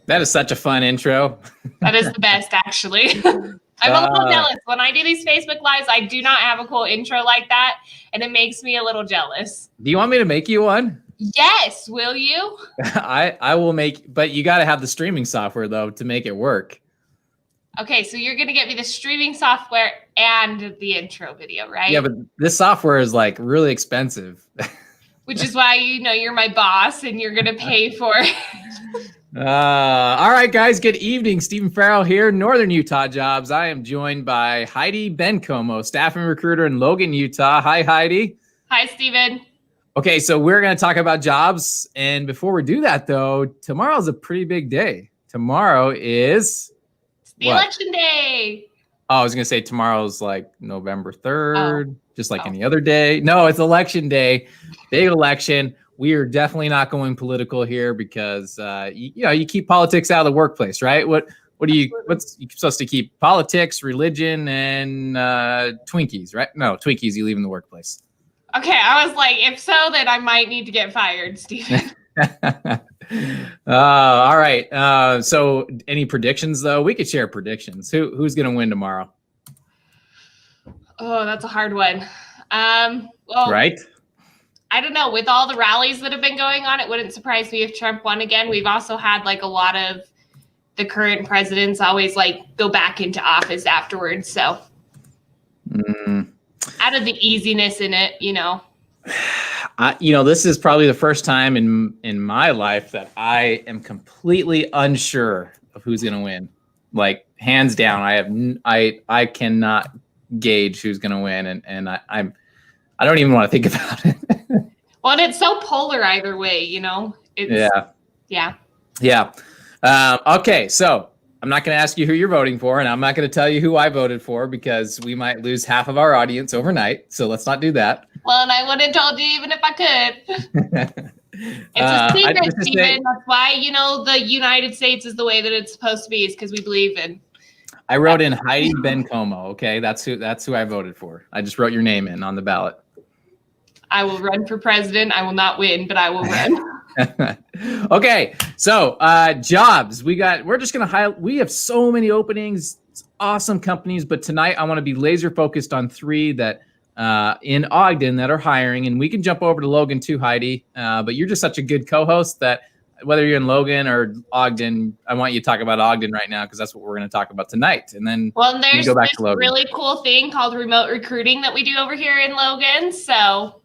That is such a fun intro. That is the best, actually. I'm a little jealous. When I do these Facebook Lives, I do not have a cool intro like that, and it makes me a little jealous. Do you want me to make you one? Yes, will you? I will make, but you got to have the streaming software, though, to make it work. Okay, so you're going to get me the streaming software and the intro video, right? Yeah, but this software is like really expensive. Which is why, you're my boss and you're going to pay for it. All right, guys. Good evening. Stephen Farrell here, Northern Utah Jobs. I am joined by Heidi Bencomo, staffing recruiter in Logan, Utah. Hi, Heidi. Hi, Stephen. Okay, so we're going to talk about jobs. And before we do that, though, tomorrow's a pretty big day. Tomorrow is... It's the election day. Oh, I was going to say tomorrow's like November 3rd, just like any other day. No, it's election day. Big election. We are definitely not going political here because you keep politics out of the workplace, right? What's you supposed to keep? Politics, religion, and Twinkies, right? No, Twinkies you leave in the workplace. Okay, I was like, if so, then I might need to get fired, Stephen. All right. So any predictions though? We could share predictions. Who's going to win tomorrow? Oh, that's a hard one. Well, right. I don't know. With all the rallies that have been going on, it wouldn't surprise me if Trump won again. We've also had like a lot of the current presidents always like go back into office afterwards. So out of the easiness in it, this is probably the first time in my life that I am completely unsure of who's going to win. Like hands down, I cannot gauge who's going to win, and I don't even want to think about it. Well, and it's so polar either way, It's, yeah. Okay, so I'm not going to ask you who you're voting for, and I'm not going to tell you who I voted for because we might lose half of our audience overnight. So let's not do that. Well, and I wouldn't have told you even if I could. It's a secret, Stephen. That's why, the United States is the way that it's supposed to be, is because we believe in. I wrote in Heidi Bencomo. Okay, that's who I voted for. I just wrote your name in on the ballot. I will run for president. I will not win, but I will run. Okay, so jobs. We're just gonna highlight. We have so many openings, awesome companies, but tonight I want to be laser focused on 3 that in Ogden that are hiring, and we can jump over to Logan too, Heidi. But you're just such a good co-host that whether you're in Logan or Ogden, I want you to talk about Ogden right now because that's what we're going to talk about tonight. And then there's this really cool thing called remote recruiting that we do over here in Logan. So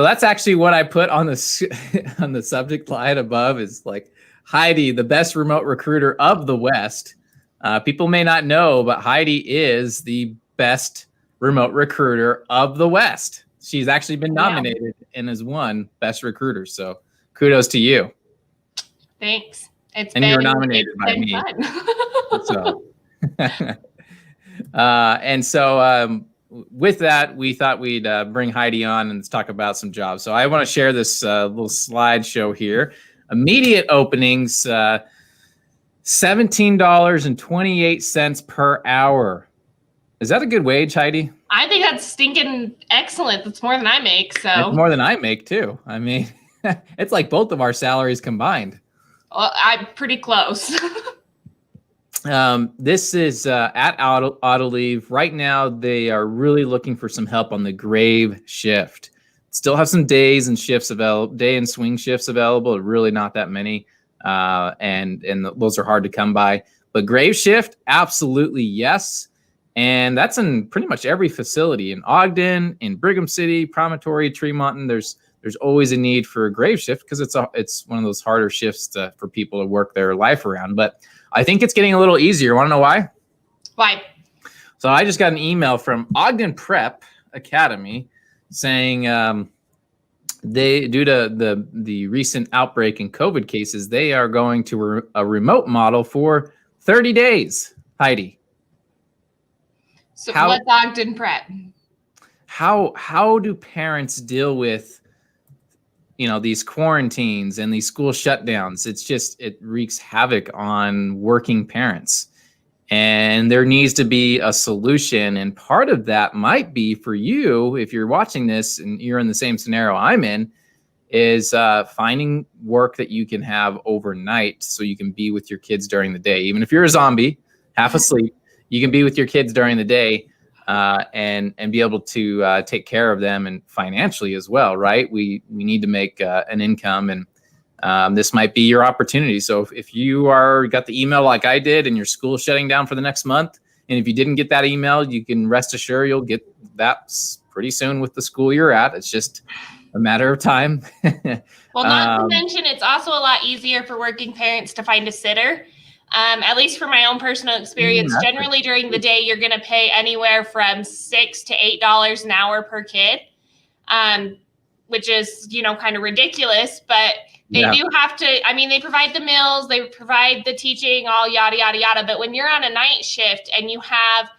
that's actually what I put on the on the subject line above is like Heidi, the best remote recruiter of the West. People may not know, but Heidi is the best remote recruiter of the West. She's actually been nominated and has won best recruiter. So kudos to you. Thanks. You were nominated by me. So, with that, we thought we'd bring Heidi on and talk about some jobs. So I want to share this little slideshow here. Immediate openings, $17.28 per hour. Is that a good wage, Heidi? I think that's stinking excellent. That's more than I make. So it's more than I make too. I mean, it's like both of our salaries combined. Well, I'm pretty close. This is at Autoleave. Right now, they are really looking for some help on the grave shift. Still have some days and shifts available, day and swing shifts available. Really not that many, and those are hard to come by. But grave shift, absolutely yes. And that's in pretty much every facility in Ogden, in Brigham City, Promontory, Tremonton. There's always a need for a grave shift because it's one of those harder shifts for people to work their life around. But I think it's getting a little easier. Want to know why? Why? So I just got an email from Ogden Prep Academy saying they, due to the recent outbreak in COVID cases, they are going to a remote model for 30 days. Heidi. So what's Ogden Prep? How do parents deal with these quarantines and these school shutdowns? It wreaks havoc on working parents. And there needs to be a solution. And part of that might be for you, if you're watching this and you're in the same scenario I'm in, is finding work that you can have overnight so you can be with your kids during the day. Even if you're a zombie, half asleep, you can be with your kids during the day and be able to take care of them, and financially as well, right? We need to make an income, and this might be your opportunity. So if you got the email like I did and your school shutting down for the next month, and if you didn't get that email, you can rest assured you'll get that pretty soon with the school you're at. It's just a matter of time. Well, not to mention, it's also a lot easier for working parents to find a sitter. At least for my own personal experience, generally during the day, you're going to pay anywhere from $6 to $8 an hour per kid, which is, kind of ridiculous, but they do have to, they provide the meals, they provide the teaching, all yada, yada, yada. But when you're on a night shift and you have,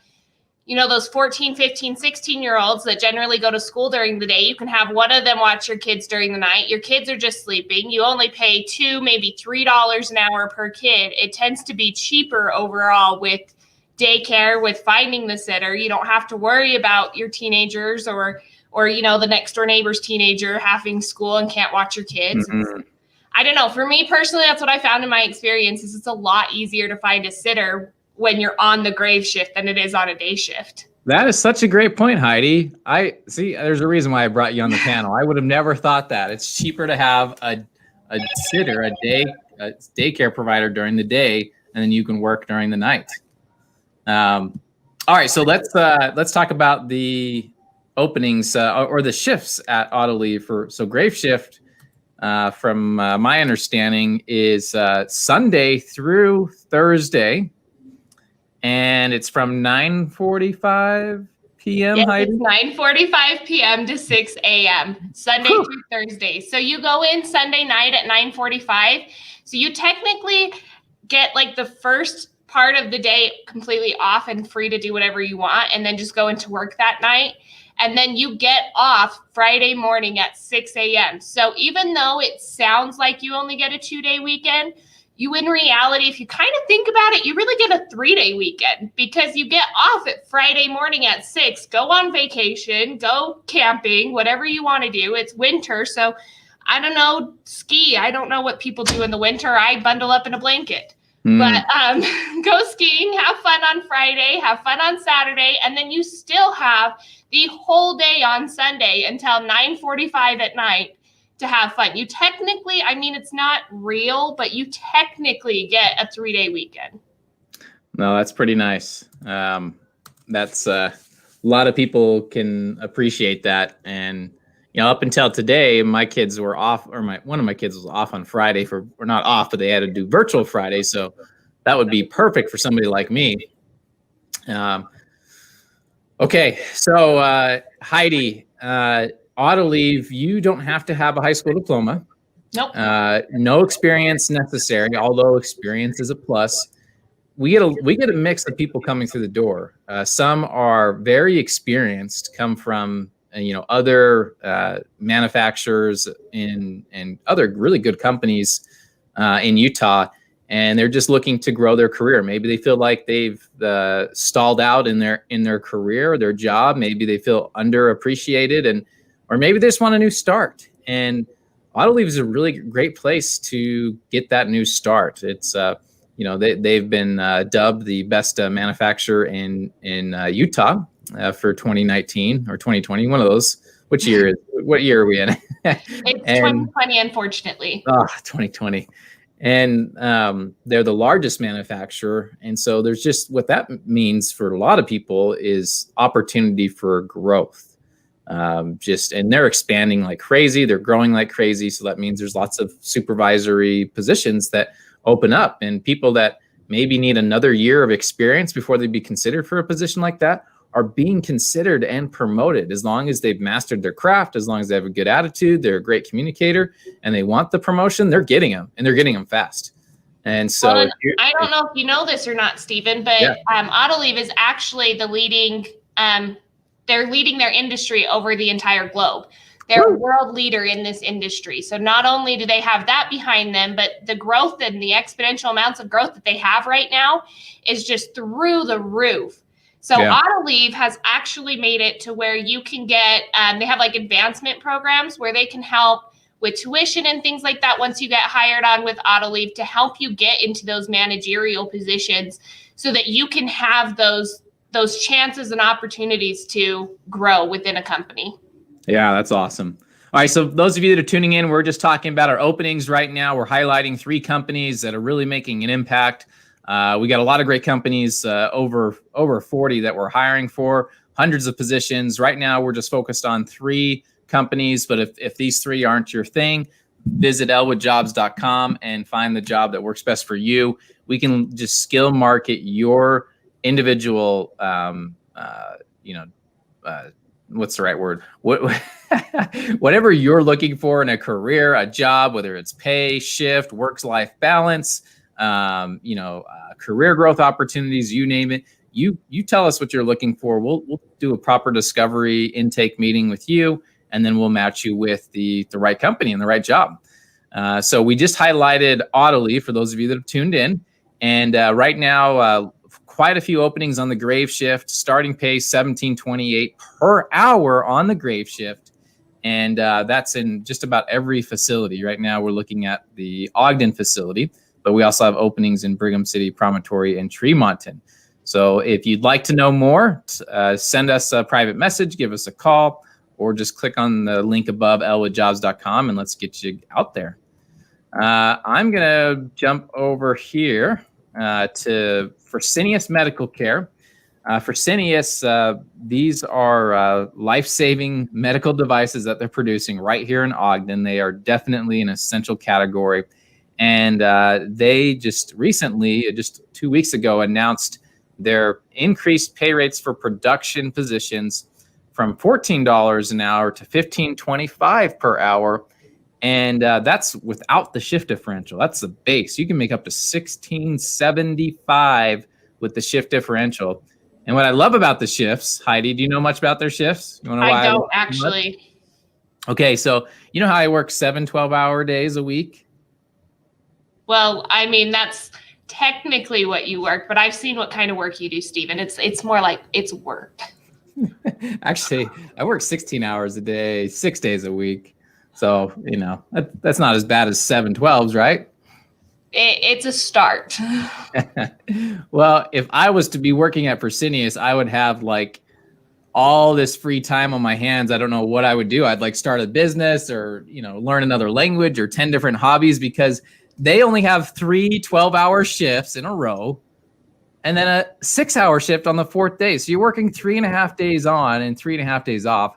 those 14, 15, 16-year-olds that generally go to school during the day, you can have one of them watch your kids during the night. Your kids are just sleeping. You only pay $2, maybe $3 an hour per kid. It tends to be cheaper overall with daycare, with finding the sitter. You don't have to worry about your teenagers or the next door neighbor's teenager having school and can't watch your kids. Mm-hmm. I don't know. For me personally, that's what I found in my experience is it's a lot easier to find a sitter when you're on the grave shift than it is on a day shift. That is such a great point, Heidi. I see. There's a reason why I brought you on the panel. I would have never thought that. It's cheaper to have a sitter, a daycare provider during the day, and then you can work during the night. All right, so let's talk about the openings or the shifts at Autoleave. So grave shift, from my understanding, is Sunday through Thursday. And it's from 9:45 p.m. Yes, it's 9:45 p.m. to 6 a.m. Sunday through Thursday. So you go in Sunday night at 9:45. So you technically get like the first part of the day completely off and free to do whatever you want, and then just go into work that night. And then you get off Friday morning at 6 a.m. So even though it sounds like you only get a 2-day weekend, you in reality, if you kind of think about it, you really get a 3-day weekend because you get off at Friday morning at 6, go on vacation, go camping, whatever you want to do. It's winter. So I don't know, ski. I don't know what people do in the winter. I bundle up in a blanket. But go skiing, have fun on Friday, have fun on Saturday, and then you still have the whole day on Sunday until 9:45 at night to have fun. You technically, it's not real, but you technically get a 3-day weekend. No, that's pretty nice. That's a lot of people can appreciate that. And, up until today, my kids were off, or one of my kids was off on Friday or not off, but they had to do virtual Friday. So that would be perfect for somebody like me. Okay. So, Heidi, Autoleave, you don't have to have a high school diploma. Nope. No experience necessary, although experience is a plus. We get a mix of people coming through the door. Some are very experienced, come from other manufacturers and other really good companies in Utah, and they're just looking to grow their career. Maybe they feel like they've stalled out in their career, their job. Maybe they feel underappreciated, or maybe they just want a new start. And Autoleave is a really great place to get that new start. It's they've been dubbed the best manufacturer in Utah for 2019 or 2020, one of those. What year are we in? It's 2020, unfortunately. 2020. And they're the largest manufacturer. And so there's just what that means for a lot of people is opportunity for growth. And they're expanding like crazy. They're growing like crazy. So that means there's lots of supervisory positions that open up, and people that maybe need another year of experience before they'd be considered for a position like that are being considered and promoted as long as they've mastered their craft, as long as they have a good attitude, they're a great communicator, and they want the promotion, they're getting them, and they're getting them fast. And so I don't know if you know this or not, Stephen, but Autoleave is actually the leading, they're leading their industry over the entire globe. They're a world leader in this industry. So not only do they have that behind them, but the growth and the exponential amounts of growth that they have right now is just through the roof. So Autoleave has actually made it to where you can get, they have like advancement programs where they can help with tuition and things like that once you get hired on with Autoleave to help you get into those managerial positions so that you can have those chances and opportunities to grow within a company. Yeah, that's awesome. All right, so those of you that are tuning in, we're just talking about our openings right now. We're highlighting 3 companies that are really making an impact. We got a lot of great companies, over 40 that we're hiring for, hundreds of positions. Right now, we're just focused on 3 companies, but if these 3 aren't your thing, visit elwoodjobs.com and find the job that works best for you. We can just skill market your individual, what's the right word? Whatever you're looking for in a career, a job, whether it's pay, shift, work-life balance, career growth opportunities, you name it. You tell us what you're looking for. We'll do a proper discovery intake meeting with you, and then we'll match you with the right company and the right job. So we just highlighted Autoleave for those of you that have tuned in. And right now, quite a few openings on the grave shift, starting pay $17.28 per hour on the grave shift. And that's in just about every facility. Right now, we're looking at the Ogden facility, but we also have openings in Brigham City, Promontory, and Tremonton. So if you'd like to know more, send us a private message, give us a call, or just click on the link above, elwoodjobs.com, and let's get you out there. I'm going to jump over here to Fresenius Medical Care. Fresenius, these are life-saving medical devices that they're producing right here in Ogden. They are definitely an essential category. And they just recently, just 2 weeks ago, announced their increased pay rates for production positions from $14 an hour to $15.25 per hour. And that's without the shift differential. That's the base. You can make up to $16.75 with the shift differential. And what I love about the shifts, Heidi, do you know much about their shifts? You want to know why I don't actually. Okay, so you know how I work 7 12-hour days a week? Well, I mean, that's technically what you work, but I've seen what kind of work you do, Stephen. It's more like it's work. Actually, I work 16 hours a day, 6 days a week. So, that's not as bad as 7 12s, right? It's a start. Well, if I was to be working at Fresenius, I would have like all this free time on my hands. I don't know what I would do. I'd like start a business or, learn another language or 10 different hobbies, because they only have 3 12-hour shifts in a row and then a 6-hour shift on the 4th day. So you're working 3.5 days on and 3.5 days off.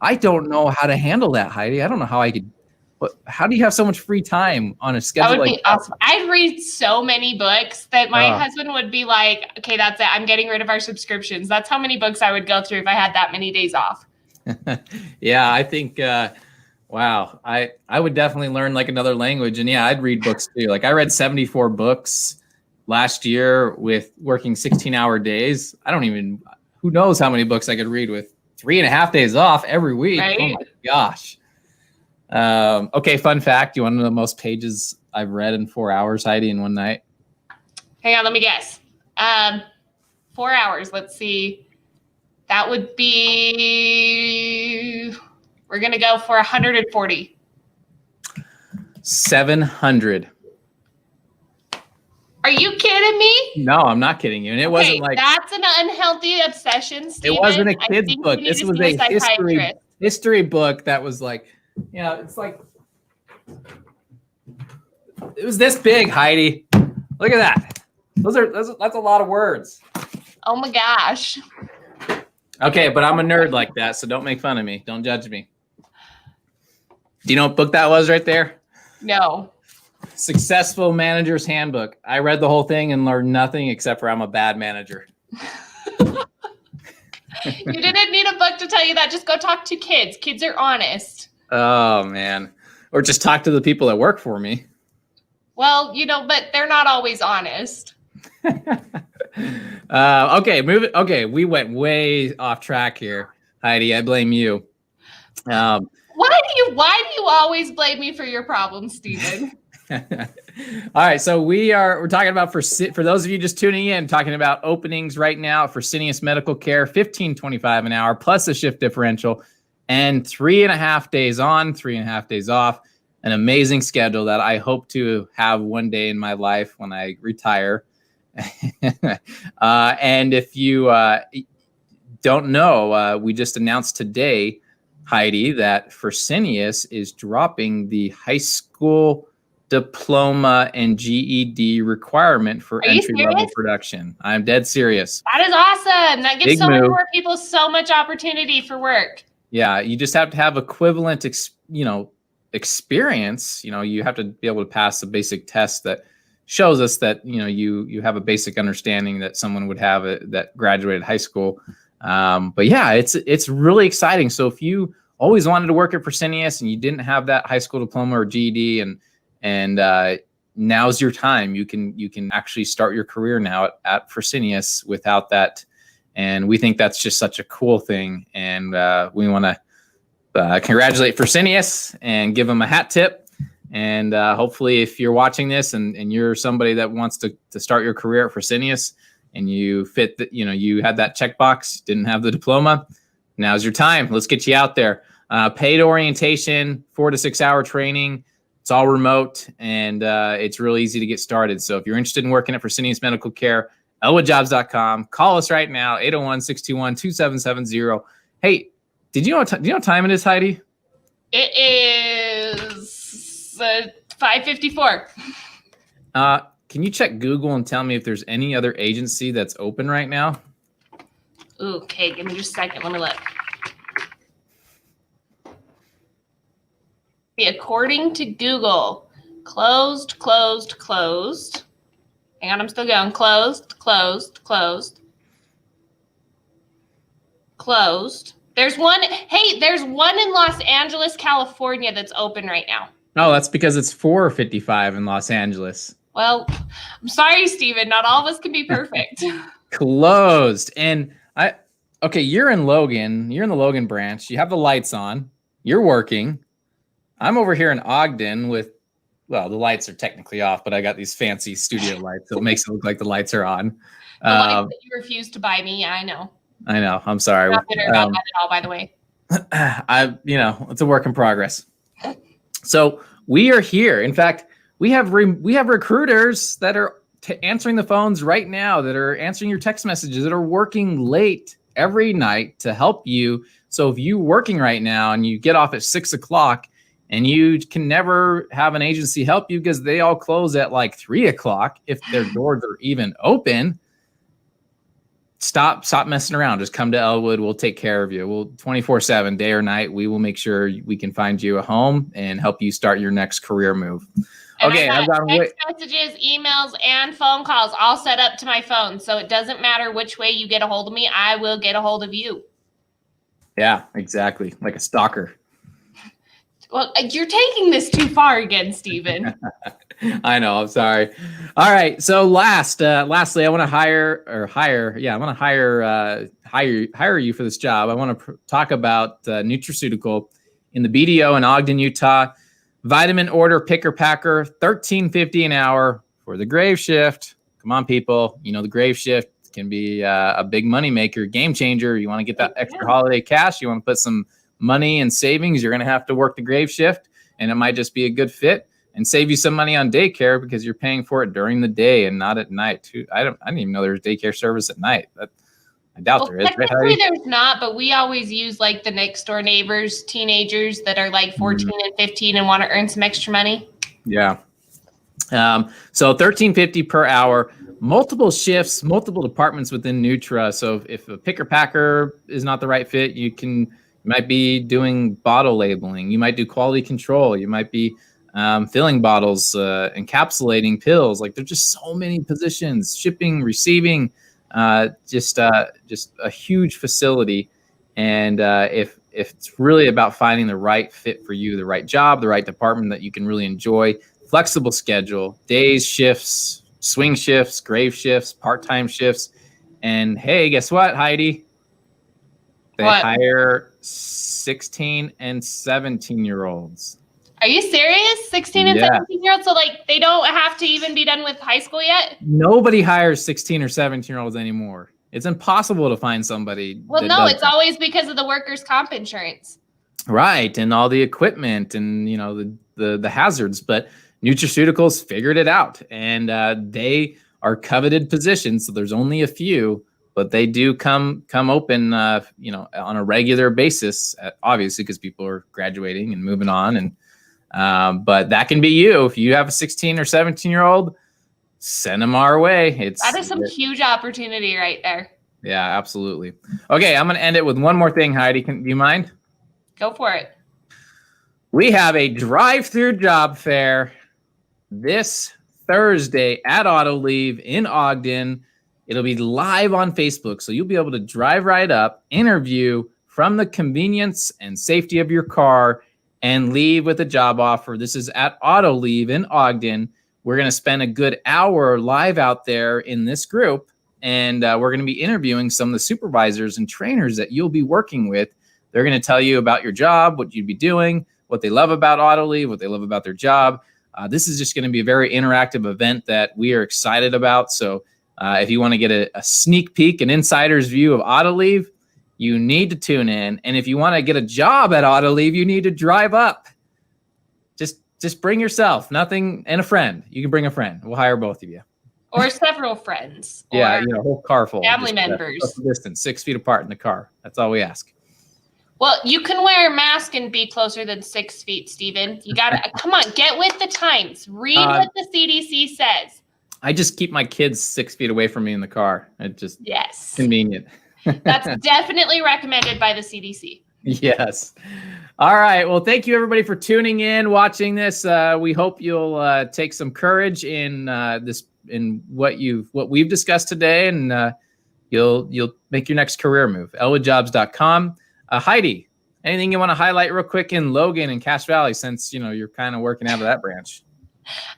I don't know how to handle that, Heidi. I don't know how I could. But how do you have so much free time on a schedule? That would be awesome. I'd read so many books that my husband would be like, okay, that's it. I'm getting rid of our subscriptions. That's how many books I would go through if I had that many days off. Yeah, I think, wow, I would definitely learn like another language. And yeah, I'd read books too. Like I read 74 books last year with working 16-hour days. Who knows how many books I could read with 3.5 days off every week. Right? Oh my gosh. Okay, fun fact. You want to know the most pages I've read in 4 hours, Heidi, in one night? Hang on, let me guess. 4 hours. Let's see. That would be, we're going to go for 140. 700. Are you kidding me? No, I'm not kidding you. And it wasn't like, that's an unhealthy obsession, Stephen. It wasn't a kid's book. This was a history book that was like, it's like, it was this big, Heidi. Look at that. That's a lot of words. Oh my gosh. Okay, but I'm a nerd like that, so don't make fun of me. Don't judge me. Do you know what book that was right there? No. Successful Manager's Handbook. I read the whole thing and learned nothing except for I'm a bad manager. You didn't need a book to tell you that. Just go talk to kids. Kids are honest. Oh, man. Or just talk to the people that work for me. Well, but they're not always honest. Okay, move it. Okay, we went way off track here, Heidi. I blame you. Why do you always blame me for your problems, Stephen? All right, so we're talking about, for those of you just tuning in, talking about openings right now for Fresenius Medical Care, $15.25 an hour plus a shift differential, and 3.5 days on, 3.5 days off. An amazing schedule that I hope to have one day in my life when I retire. And if you don't know, we just announced today, Heidi, that Fresenius is dropping the high school diploma and GED requirement for entry-level production. I'm dead serious. That is awesome. That gives so many more people so much opportunity for work. Yeah, you just have to have equivalent, experience. You have to be able to pass a basic test that shows us that you have a basic understanding that someone would have that graduated high school. But yeah, it's really exciting. So if you always wanted to work at Fresenius and you didn't have that high school diploma or GED, and now's your time. You can actually start your career now at Fresenius without that. And we think that's just such a cool thing. And we want to congratulate Fresenius and give them a hat tip. And hopefully, if you're watching this and you're somebody that wants to start your career at Fresenius and you fit that, you had that checkbox, didn't have the diploma, now's your time. Let's get you out there. Paid orientation, 4 to 6 hour training. It's all remote, and it's really easy to get started. So if you're interested in working at Fresenius Medical Care, elwoodjobs.com. Call us right now, 801-621-2770. Hey, do you know what time it is, Heidi? It is 5:54. Can you check Google and tell me if there's any other agency that's open right now? Okay, give me just a second. Let me look. According to Google, closed. Hang on, I'm still going. Closed. There's one. Hey, there's one in Los Angeles, California that's open right now. Oh, that's because it's 4:55 in Los Angeles. Well, I'm sorry, Stephen. Not all of us can be perfect. Closed. And okay, you're in Logan. You're in the Logan branch. You have the lights on. You're working. I'm over here in Ogden with, well, the lights are technically off, but I got these fancy studio lights, so it makes it look like the lights are on. The lights that you refused to buy me, I know. I'm sorry. I'm not bitter about that at all, by the way. It's a work in progress. So we are here. In fact, we have recruiters that are answering the phones right now, that are answering your text messages, that are working late every night to help you. So if you're working right now and you get off at 6 o'clock, and you can never have an agency help you because they all close at like 3 o'clock, if their doors are even open, stop messing around. Just come to Elwood. We'll take care of you. We'll 24/7, day or night. We will make sure we can find you a home and help you start your next career move. And okay, I've got text messages, emails, and phone calls all set up to my phone. So it doesn't matter which way you get a hold of me. I will get a hold of you. Yeah, exactly. Like a stalker. Well, you're taking this too far again, Stephen. I know. I'm sorry. All right. So lastly, I want to hire you for this job. I want to talk about nutraceutical in the BDO in Ogden, Utah. Vitamin order picker packer, $13.50 an hour for the grave shift. Come on, people. The grave shift can be a big money maker, game changer. You want to get that extra holiday cash. You want to put some money and savings, you're going to have to work the grave shift, and it might just be a good fit and save you some money on daycare because you're paying for it during the day and not at night too. I didn't even know there's daycare service at night. I doubt there is. Technically there's not, but we always use like the next door neighbors, teenagers that are like 14 and 15 and want to earn some extra money. Yeah. So $13.50 per hour, multiple shifts, multiple departments within Nutra. So if a picker packer is not the right fit, you might be doing bottle labeling. You might do quality control. You might be filling bottles, encapsulating pills. Like there's just so many positions, shipping, receiving, just a huge facility. And if it's really about finding the right fit for you, the right job, the right department that you can really enjoy, flexible schedule, days, shifts, swing shifts, grave shifts, part-time shifts. And hey, guess what, Heidi? They What? hire 16 and 17-year-olds. Are you serious? 16 and Yeah. 17-year-olds? So like they don't have to even be done with high school yet? Nobody hires 16 or 17-year-olds anymore. It's impossible to find somebody. Well, that no, does it's that. always because of the workers' comp insurance. Right, and all the equipment and the hazards. But nutraceuticals figured it out, and they are coveted positions. So there's only a few, but they do come open, on a regular basis. Obviously, because people are graduating and moving on, and but that can be you if you have a 16 or 17-year-old. Send them our way. That is some huge opportunity right there. Yeah, absolutely. Okay, I'm going to end it with one more thing, Heidi. Do you mind? Go for it. We have a drive-through job fair this Thursday at Autoleave in Ogden. It'll be live on Facebook, so you'll be able to drive right up, interview from the convenience and safety of your car, and leave with a job offer. This is at Autoleave in Ogden. We're going to spend a good hour live out there in this group, and we're going to be interviewing some of the supervisors and trainers that you'll be working with. They're going to tell you about your job, what you'd be doing, what they love about Autoleave, what they love about their job. This is just going to be a very interactive event that we are excited about. So if you want to get a sneak peek, an insider's view of Autoleave, you need to tune in. And if you want to get a job at Autoleave, you need to drive up. Just bring yourself, nothing, and a friend. You can bring a friend. We'll hire both of you. Or several friends. Yeah, or whole car full. family members. Distance, 6 feet apart in the car. That's all we ask. Well, you can wear a mask and be closer than 6 feet, Stephen. You got to, come on, get with the times. Read what the CDC says. I just keep my kids 6 feet away from me in the car. It's just convenient. That's definitely recommended by the CDC. Yes. All right. Well, thank you everybody for tuning in, watching this. We hope you'll take some courage in what we've discussed today, and you'll make your next career move. elwoodjobs.com. Heidi, anything you want to highlight real quick in Logan and Cache Valley, since you're kind of working out of that branch?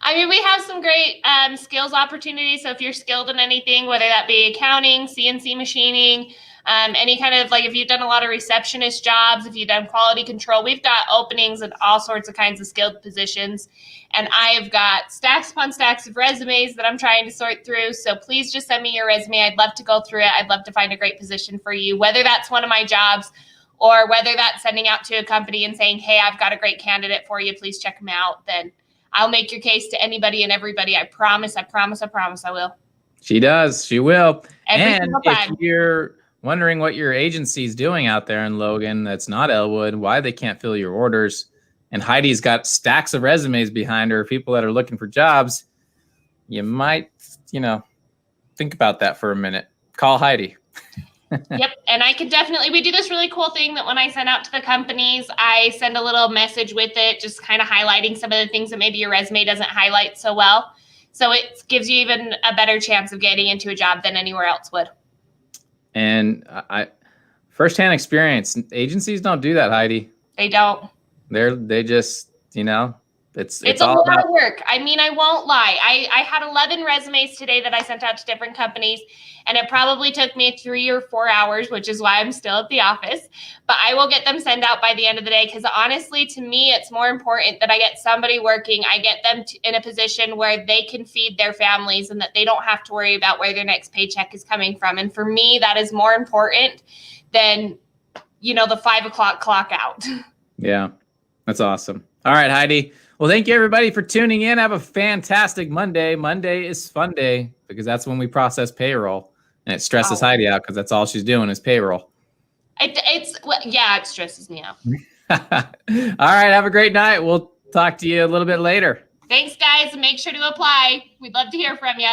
I mean, we have some great skills opportunities. So if you're skilled in anything, whether that be accounting, CNC machining, any kind of, like, if you've done a lot of receptionist jobs, if you've done quality control, we've got openings in all sorts of kinds of skilled positions. And I've got stacks upon stacks of resumes that I'm trying to sort through. So please just send me your resume. I'd love to go through it. I'd love to find a great position for you, whether that's one of my jobs or whether that's sending out to a company and saying, hey, I've got a great candidate for you. Please check them out. Then I'll make your case to anybody and everybody. I promise I will. She does. She will. Every single time. If you're wondering what your agency's doing out there in Logan that's not Elwood, why they can't fill your orders, and Heidi's got stacks of resumes behind her, people that are looking for jobs, you might, think about that for a minute. Call Heidi. Yep. And we do this really cool thing that when I send out to the companies, I send a little message with it, just kind of highlighting some of the things that maybe your resume doesn't highlight so well. So it gives you even a better chance of getting into a job than anywhere else would. And firsthand experience, agencies don't do that, Heidi. They don't. They just, it's all a lot of work. I mean, I won't lie. I had 11 resumes today that I sent out to different companies, and it probably took me 3 or 4 hours, which is why I'm still at the office. But I will get them sent out by the end of the day, because honestly, to me, it's more important that I get somebody working. I get them in a position where they can feed their families and that they don't have to worry about where their next paycheck is coming from. And for me, that is more important than, the 5 o'clock clock out. Yeah, that's awesome. All right, Heidi. Well, thank you, everybody, for tuning in. Have a fantastic Monday. Monday is fun day because that's when we process payroll. And it stresses Heidi out because that's all she's doing is payroll. It stresses me out. All right. Have a great night. We'll talk to you a little bit later. Thanks, guys. And make sure to apply. We'd love to hear from you.